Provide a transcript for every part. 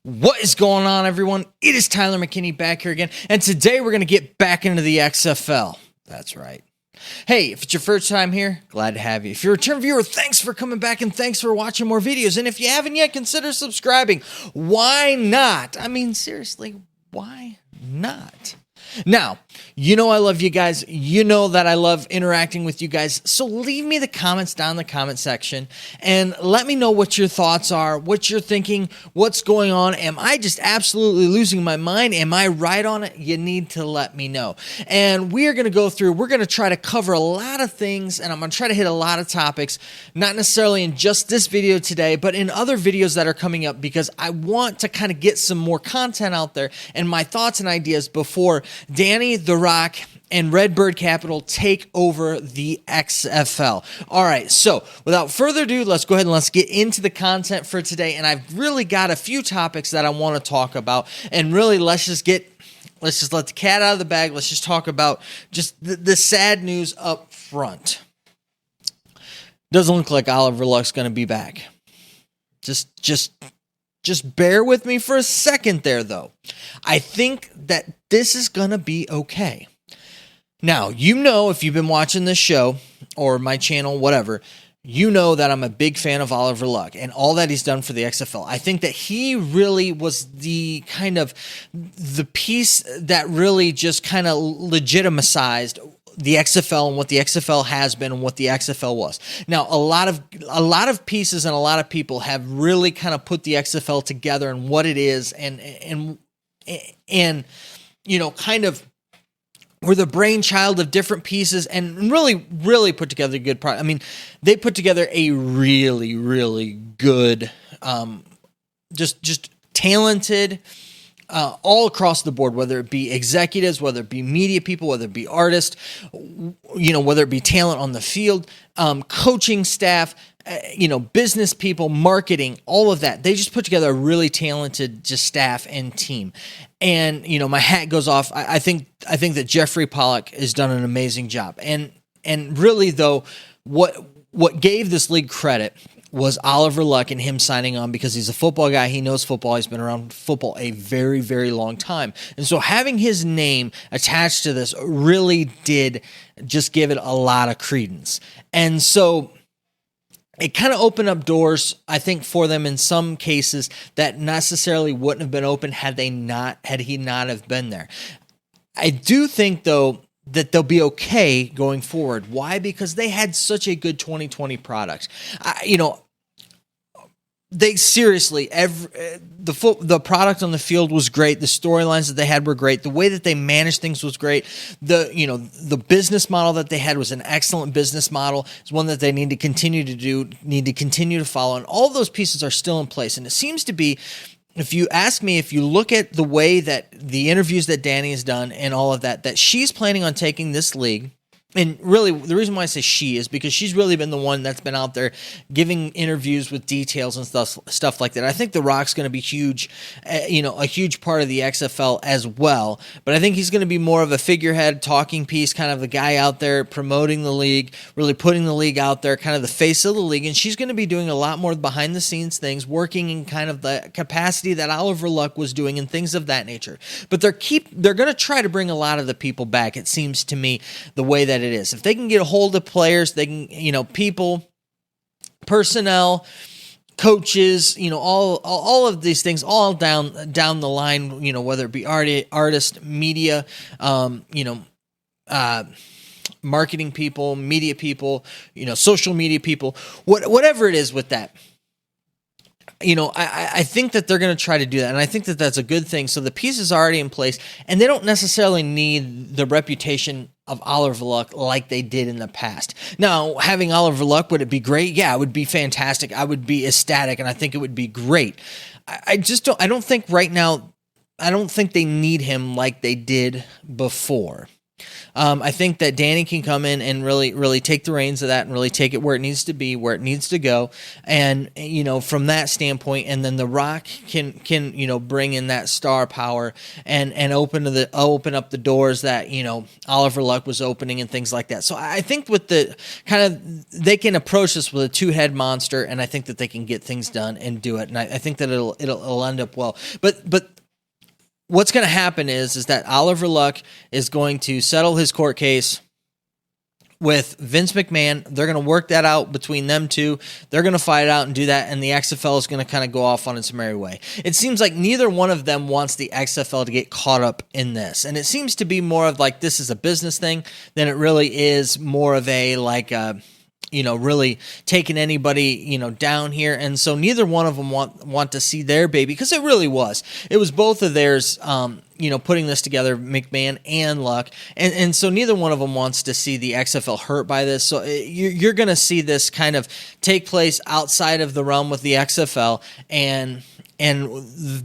What is going on, everyone? It is Tyler McKinney back here again, and today we're going to get back into the XFL. That's right. Hey, if it's your first time here, glad to have you. If you're a return viewer, thanks for coming back and thanks for watching more videos. And if you haven't yet, consider subscribing. Why not? I mean, seriously, why not? Now, you know I love you guys. You know that I love interacting with you guys. So leave me the comments down in the comment section and let me know what your thoughts are, what you're thinking, what's going on. Am I just absolutely losing my mind? Am I right on it? You need to let me know. And we're going to try to cover a lot of things, and I'm going to try to hit a lot of topics, not necessarily in just this video today, but in other videos that are coming up, because I want to kind of get some more content out there and my thoughts and ideas before Danny, The Rock, and Redbird Capital take over the XFL. All right, so without further ado, let's go ahead and let's get into the content for today. And I've really got a few topics that I want to talk about. And really, let's just let the cat out of the bag. Let's just talk about just the sad news up front. Doesn't look like Oliver Luck's going to be back. Just bear with me for a second there, though. I think that this is going to be okay. Now, you know, if you've been watching this show or my channel, whatever, you know that I'm a big fan of Oliver Luck and all that he's done for the XFL. I think that he really was the piece that really just kind of legitimized the XFL and what the XFL has been and what the XFL was. Now, a lot of pieces and a lot of people have really kind of put the XFL together and what it is and you know, kind of were the brainchild of different pieces and really put together a good product. I mean, they put together a really good, just talented, all across the board, whether it be executives, whether it be media people, whether it be artists, you know, whether it be talent on the field, coaching staff, you know, business people, marketing, all of that. They just put together a really talented just staff and team. And, you know, my hat goes off. I think that Jeffrey Pollock has done an amazing job. And really, though, what gave this league credit was Oliver Luck and him signing on, because he's a football guy. He knows football. He's been around football a very, very long time. And so having his name attached to this really did just give it a lot of credence. And so it kind of opened up doors, I think, for them in some cases that necessarily wouldn't have been open had he not have been there. I do think, though, that they'll be okay going forward. Why? Because they had such a good 2020 product. You know, they seriously, the product on the field was great. The storylines that they had were great. The way that they managed things was great. The business model that they had was an excellent business model. It's one that they need to continue to follow. And all of those pieces are still in place. And it seems to be, if you ask me, if you look at the way that the interviews that Danny has done and all of that, that she's planning on taking this league. And really, the reason why I say she is because she's really been the one that's been out there giving interviews with details and stuff like that. I think The Rock's going to be huge, you know, a huge part of the XFL as well. But I think he's going to be more of a figurehead, talking piece, kind of the guy out there promoting the league, really putting the league out there, kind of the face of the league. And she's going to be doing a lot more behind the scenes things, working in kind of the capacity that Oliver Luck was doing and things of that nature. But they're going to try to bring a lot of the people back, it seems to me, the way that it is. If they can get a hold of players, they can, you know, people, personnel, coaches, you know, all of these things, all down the line, you know, whether it be artist, media, you know, marketing people, media people, you know, social media people, whatever it is with that. You know, I think that they're going to try to do that, and I think that that's a good thing. So the piece is already in place, and they don't necessarily need the reputation of Oliver Luck like they did in the past. Now, having Oliver Luck, would it be great? Yeah, it would be fantastic. I would be ecstatic, and I think it would be great. I don't think right now, I don't think they need him like they did before. I think that Danny can come in and really take the reins of that and really take it where it needs to be, where it needs to go. And, from that standpoint, and then The Rock can bring in that star power and open up the doors that, Oliver Luck was opening and things like that. So I think with the they can approach this with a two-head monster, and I think that they can get things done and do it. And I think that it'll end up well. But what's going to happen is that Oliver Luck is going to settle his court case with Vince McMahon. They're going to work that out between them two. They're going to fight it out and do that, and the XFL is going to kind of go off on its merry way. It seems like neither one of them wants the XFL to get caught up in this, and it seems to be more of like this is a business thing than it really is more of a really taking anybody, down here. And so neither one of them want to see their baby, because it really was. It was both of theirs, putting this together, McMahon and Luck. And so neither one of them wants to see the XFL hurt by this. So you're going to see this kind of take place outside of the realm with the XFL,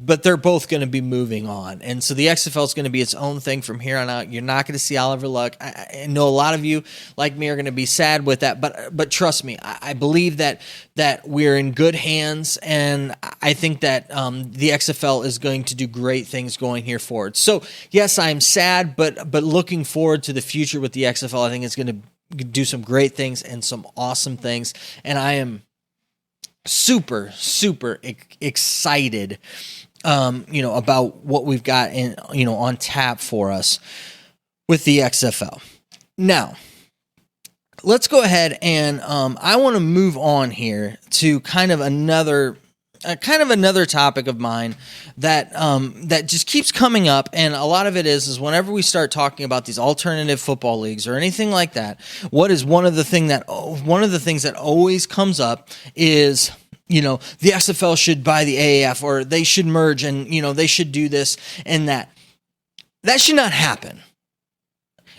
but they're both going to be moving on. And so the XFL is going to be its own thing from here on out. You're not going to see Oliver Luck. I know a lot of you, like me, are going to be sad with that, but trust me, I believe that we're in good hands, and I think that the XFL is going to do great things going here forward. So yes, I'm sad, but looking forward to the future with the XFL. I think it's going to do some great things and some awesome things, and I am super excited about what we've got in on tap for us with the XFL. Now let's go ahead and I want to move on here to kind of another topic of mine that just keeps coming up, and a lot of it is whenever we start talking about these alternative football leagues or anything like that, one of the things that always comes up is the XFL should buy the AAF, or they should merge, and they should do this and that. That should not happen.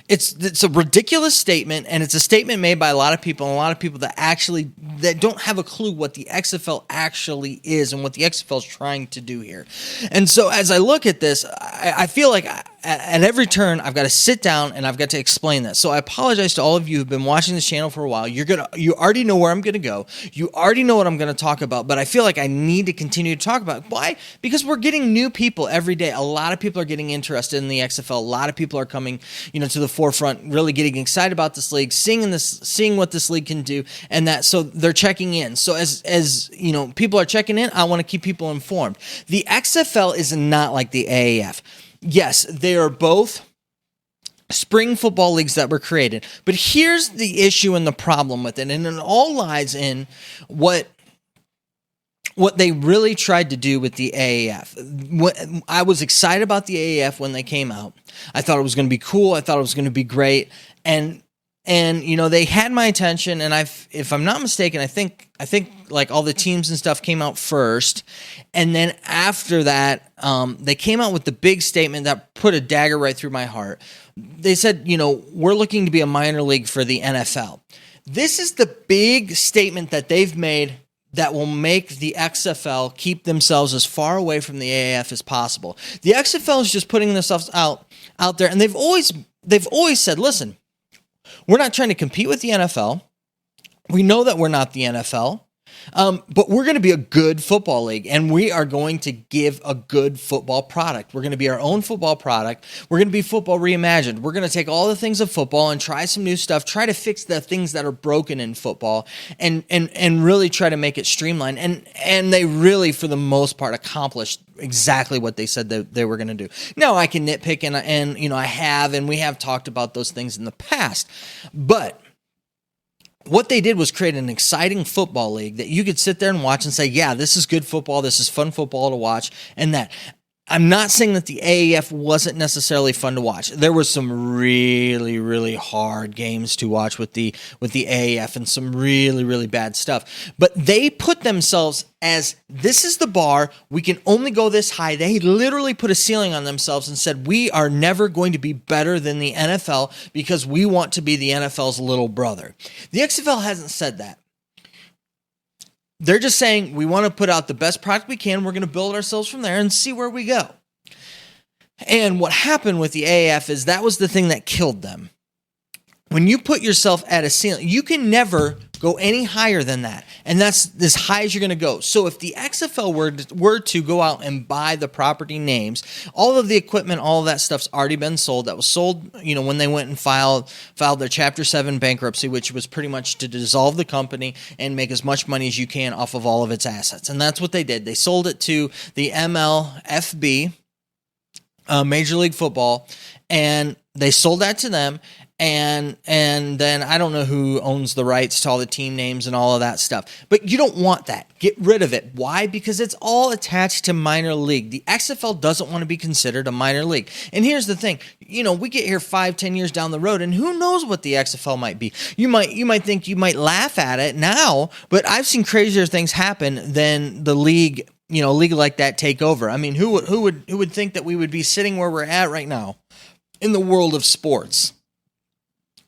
It's a ridiculous statement, and it's a statement made by a lot of people, and a lot of people that don't have a clue what the XFL actually is and what the XFL is trying to do here. And so as I look at this, I feel like at every turn I've got to sit down and I've got to explain that. So I apologize to all of you who've been watching this channel for a while. You already know where I'm going to go. You already know what I'm going to talk about, but I feel like I need to continue to talk about it. Why? Because we're getting new people every day. A lot of people are getting interested in the XFL. A lot of people are coming, to the forefront, really getting excited about this league, seeing what this league can do, and that, so they're checking in. So as people are checking in, I want to keep people informed. The XFL is not like the AAF. Yes, they are both spring football leagues that were created, but here's the issue and the problem with it, and it all lies in what they really tried to do with the AAF. I was excited about the AAF when they came out. I thought it was going to be cool. I thought it was going to be great. And they had my attention, and if I'm not mistaken, I think like all the teams and stuff came out first, and then after that, they came out with the big statement that put a dagger right through my heart. They said, we're looking to be a minor league for the NFL. This is the big statement that they've made that will make the XFL keep themselves as far away from the AAF as possible. The XFL is just putting themselves out there, and they've always said, listen, we're not trying to compete with the NFL. We know that we're not the NFL, but we're going to be a good football league, and we are going to give a good football product. We're going to be our own football product. We're going to be football reimagined. We're going to take all the things of football and try some new stuff, try to fix the things that are broken in football, and really try to make it streamlined. And they really, for the most part, accomplished exactly what they said that they were going to do. Now, I can nitpick, and we have talked about those things in the past, but what they did was create an exciting football league that you could sit there and watch and say, yeah, this is good football, this is fun football to watch, and that. I'm not saying that the AAF wasn't necessarily fun to watch. There was some really, really hard games to watch with the AAF, and some really, really bad stuff. But they put themselves as, this is the bar, we can only go this high. They literally put a ceiling on themselves and said, we are never going to be better than the NFL because we want to be the NFL's little brother. The XFL hasn't said that. They're just saying, we want to put out the best product we can. We're going to build ourselves from there and see where we go. And what happened with the AAF is that was the thing that killed them. When you put yourself at a ceiling, you can never go any higher than that. And that's as high as you're going to go. So if the XFL were to go out and buy the property names, all of the equipment, all of that stuff's already been sold. That was sold, when they went and filed their Chapter 7 bankruptcy, which was pretty much to dissolve the company and make as much money as you can off of all of its assets. And that's what they did. They sold it to the MLFB, Major League Football, and they sold that to them. And then I don't know who owns the rights to all the team names and all of that stuff. But you don't want that. Get rid of it. Why? Because it's all attached to minor league. The XFL doesn't want to be considered a minor league. And here's the thing. We get here 5-10 years down the road, and who knows what the XFL might be. You might think you might laugh at it now, but I've seen crazier things happen than the league, league like that take over. I mean, who would think that we would be sitting where we're at right now in the world of sports?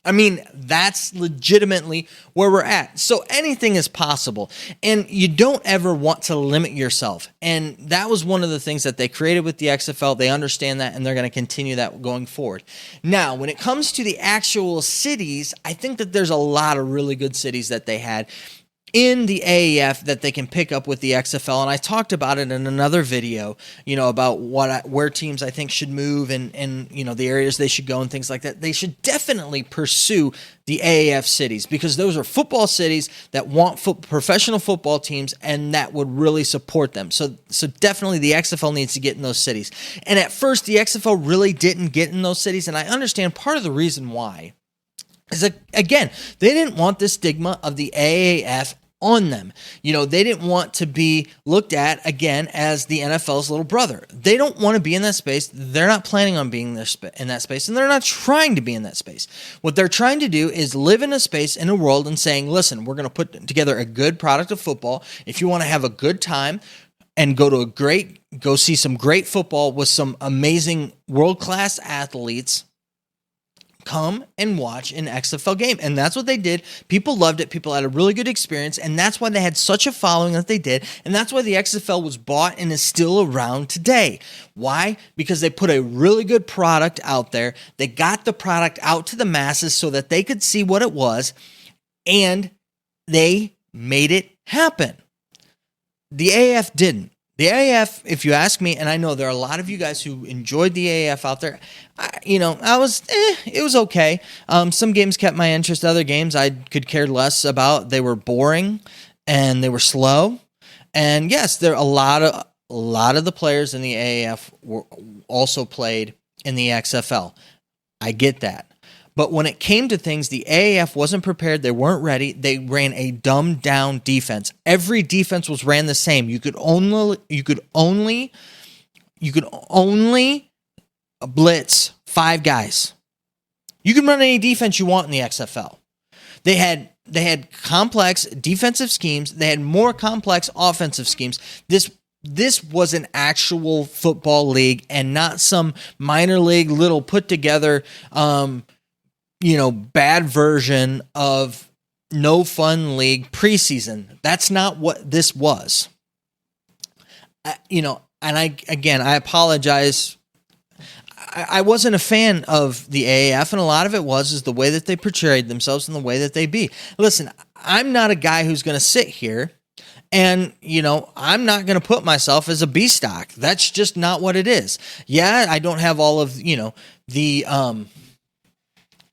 I mean, that's legitimately where we're at. So anything is possible, and you don't ever want to limit yourself. And that was one of the things that they created with the XFL. They understand that, and they're going to continue that going forward. Now, when it comes to the actual cities, I think that there's a lot of really good cities that they had in the AAF that they can pick up with the XFL, and I talked about it in another video, about where teams I think should move and the areas they should go and things like that. They should definitely pursue the AAF cities because those are football cities that want professional football teams and that would really support them. So definitely the XFL needs to get in those cities. And at first, the XFL really didn't get in those cities, and I understand part of the reason why is that, again, they didn't want the stigma of the AAF on them. They didn't want to be looked at, again, as the NFL's little brother. They don't want to be in that space. They're not planning on being in that space, and they're not trying to be in that space. What they're trying to do is live in a space, in a world, and saying, listen, we're going to put together a good product of football. If you want to have a good time and go see some great football with some amazing world-class athletes, come and watch an XFL game. And that's what they did. People loved it. People had a really good experience. And that's why they had such a following that they did. And that's why the XFL was bought and is still around today. Why? Because they put a really good product out there. They got the product out to the masses so that they could see what it was. And they made it happen. The AAF didn't. The AAF, if you ask me, and I know there are a lot of you guys who enjoyed the AAF out there, it was okay. Some games kept my interest. Other games I could care less about. They were boring and they were slow. And yes, there are a lot of the players in the AAF were also played in the XFL. I get that. But when it came to things, the AAF wasn't prepared. They weren't ready. They ran a dumbed down defense. Every defense was ran the same. You could only blitz 5 guys. You can run any defense you want in the XFL. They had complex defensive schemes. They had more complex offensive schemes. This was an actual football league and not some minor league little put together bad version of no fun league preseason. That's not what this was. And I apologize. I wasn't a fan of the AAF, and a lot of it is the way that they portrayed themselves and the way that they be. Listen, I'm not a guy who's going to sit here and, I'm not going to put myself as a B stock. That's just not what it is. Yeah, I don't have all of, the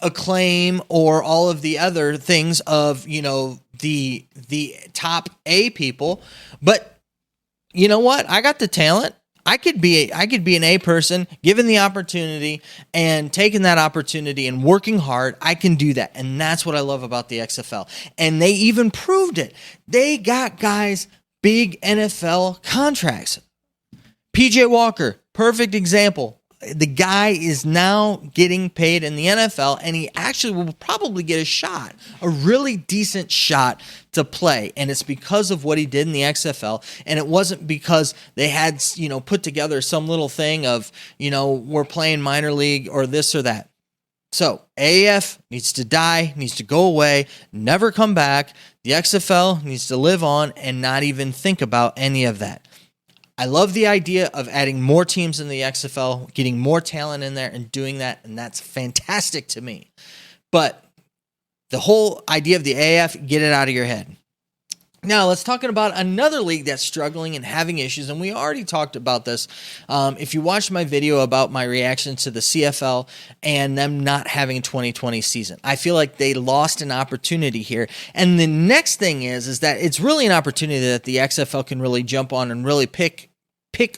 acclaim or all of the other things of the top A people, but you know what? I got the talent. I could be an A person given the opportunity and taking that opportunity and working hard. I can do that, and that's what I love about the XFL. And they even proved it. They got guys big NFL contracts. PJ Walker, perfect example. The guy is now getting paid in the NFL, and he actually will probably get a really decent shot to play. And it's because of what he did in the XFL. And it wasn't because they had, put together some little thing of, we're playing minor league or this or that. So AAF needs to die, needs to go away, never come back. The XFL needs to live on and not even think about any of that. I love the idea of adding more teams in the XFL, getting more talent in there and doing that, and that's fantastic to me. But the whole idea of the AAF, get it out of your head. Now, let's talk about another league that's struggling and having issues, and we already talked about this. If you watched my video about my reaction to the CFL and them not having a 2020 season, I feel like they lost an opportunity here. And the next thing is that it's really an opportunity that the XFL can really jump on and really pick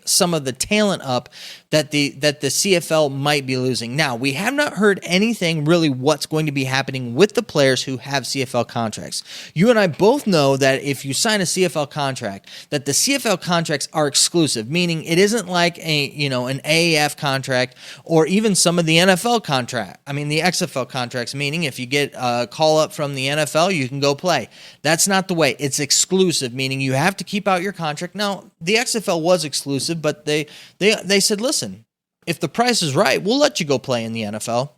some of the talent up that the CFL might be losing. Now, we have not heard anything really what's going to be happening with the players who have CFL contracts. You and I both know that if you sign a CFL contract, that the CFL contracts are exclusive, meaning it isn't like an AAF contract or even some of the NFL contract. I mean, the XFL contracts, meaning if you get a call up from the NFL, you can go play. That's not the way. It's exclusive, meaning you have to keep out your contract. Now, the XFL was exclusive, but they said, listen, if the price is right, we'll let you go play in the NFL.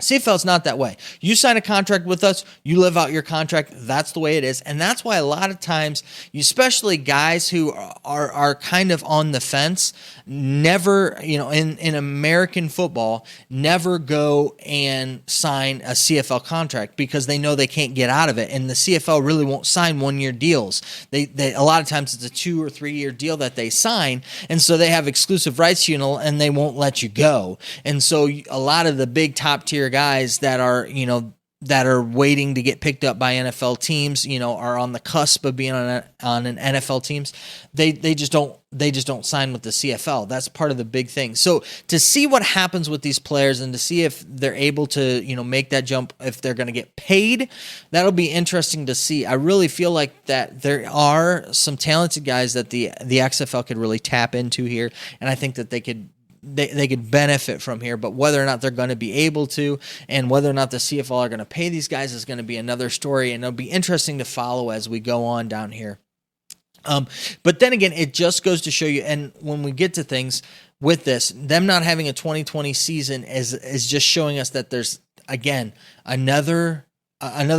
CFL's not that way. You sign a contract with us, you live out your contract. That's the way it is. And that's why a lot of times, especially guys who are kind of on the fence, never, in American football, never go and sign a CFL contract because they know they can't get out of it. And the CFL really won't sign 1-year deals. They a lot of times it's a 2 or 3 year deal that they sign. And so they have exclusive rights to you and they won't let you go. And so a lot of the big top tier guys that are waiting to get picked up by NFL teams, are on the cusp of being on an NFL teams. They just don't sign with the CFL. That's part of the big thing. So to see what happens with these players and to see if they're able to, make that jump, if they're going to get paid, that'll be interesting to see. I really feel like that there are some talented guys that the XFL could really tap into here, and I think that they could benefit from here, but whether or not they're going to be able to and whether or not the CFL are going to pay these guys is going to be another story, and it'll be interesting to follow as we go on down here. But then again, it just goes to show you, and when we get to things with this, them not having a 2020 season is just showing us that there's, again, another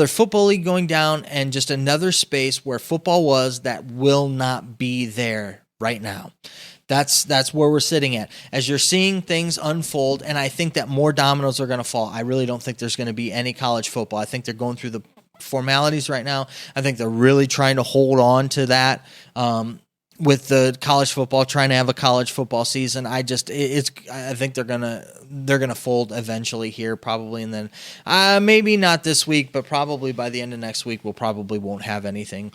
football league going down and just another space where football was that will not be there right now. That's where we're sitting at. As you're seeing things unfold, and I think that more dominoes are going to fall. I really don't think there's going to be any college football. I think they're going through the formalities right now. I think they're really trying to hold on to that with the college football, trying to have a college football season. I think they're gonna fold eventually here, probably, and then maybe not this week, but probably by the end of next week, we'll probably won't have anything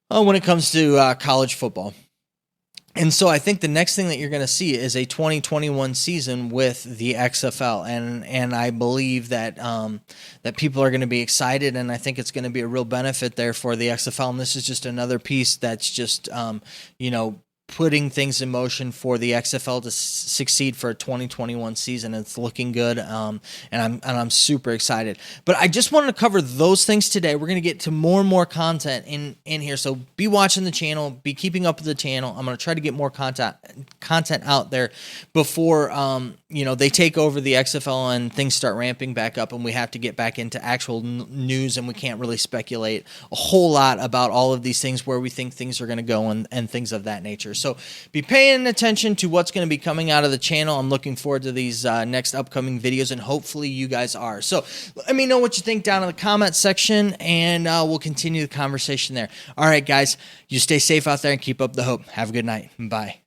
when it comes to college football. And so I think the next thing that you're going to see is a 2021 season with the XFL, and I believe that that people are going to be excited, and I think it's going to be a real benefit there for the XFL. And this is just another piece that's just putting things in motion for the XFL to succeed for a 2021 season. It's looking good, and I'm super excited. But I just wanted to cover those things today. We're going to get to more and more content in here, so be watching the channel, be keeping up with the channel. I'm going to try to get more content out there before they take over the XFL and things start ramping back up, and we have to get back into actual news, and we can't really speculate a whole lot about all of these things, where we think things are going to go and things of that nature. So be paying attention to what's going to be coming out of the channel. I'm looking forward to these next upcoming videos, and hopefully you guys are. So let me know what you think down in the comment section, and we'll continue the conversation there. All right, guys, you stay safe out there and keep up the hope. Have a good night. Bye.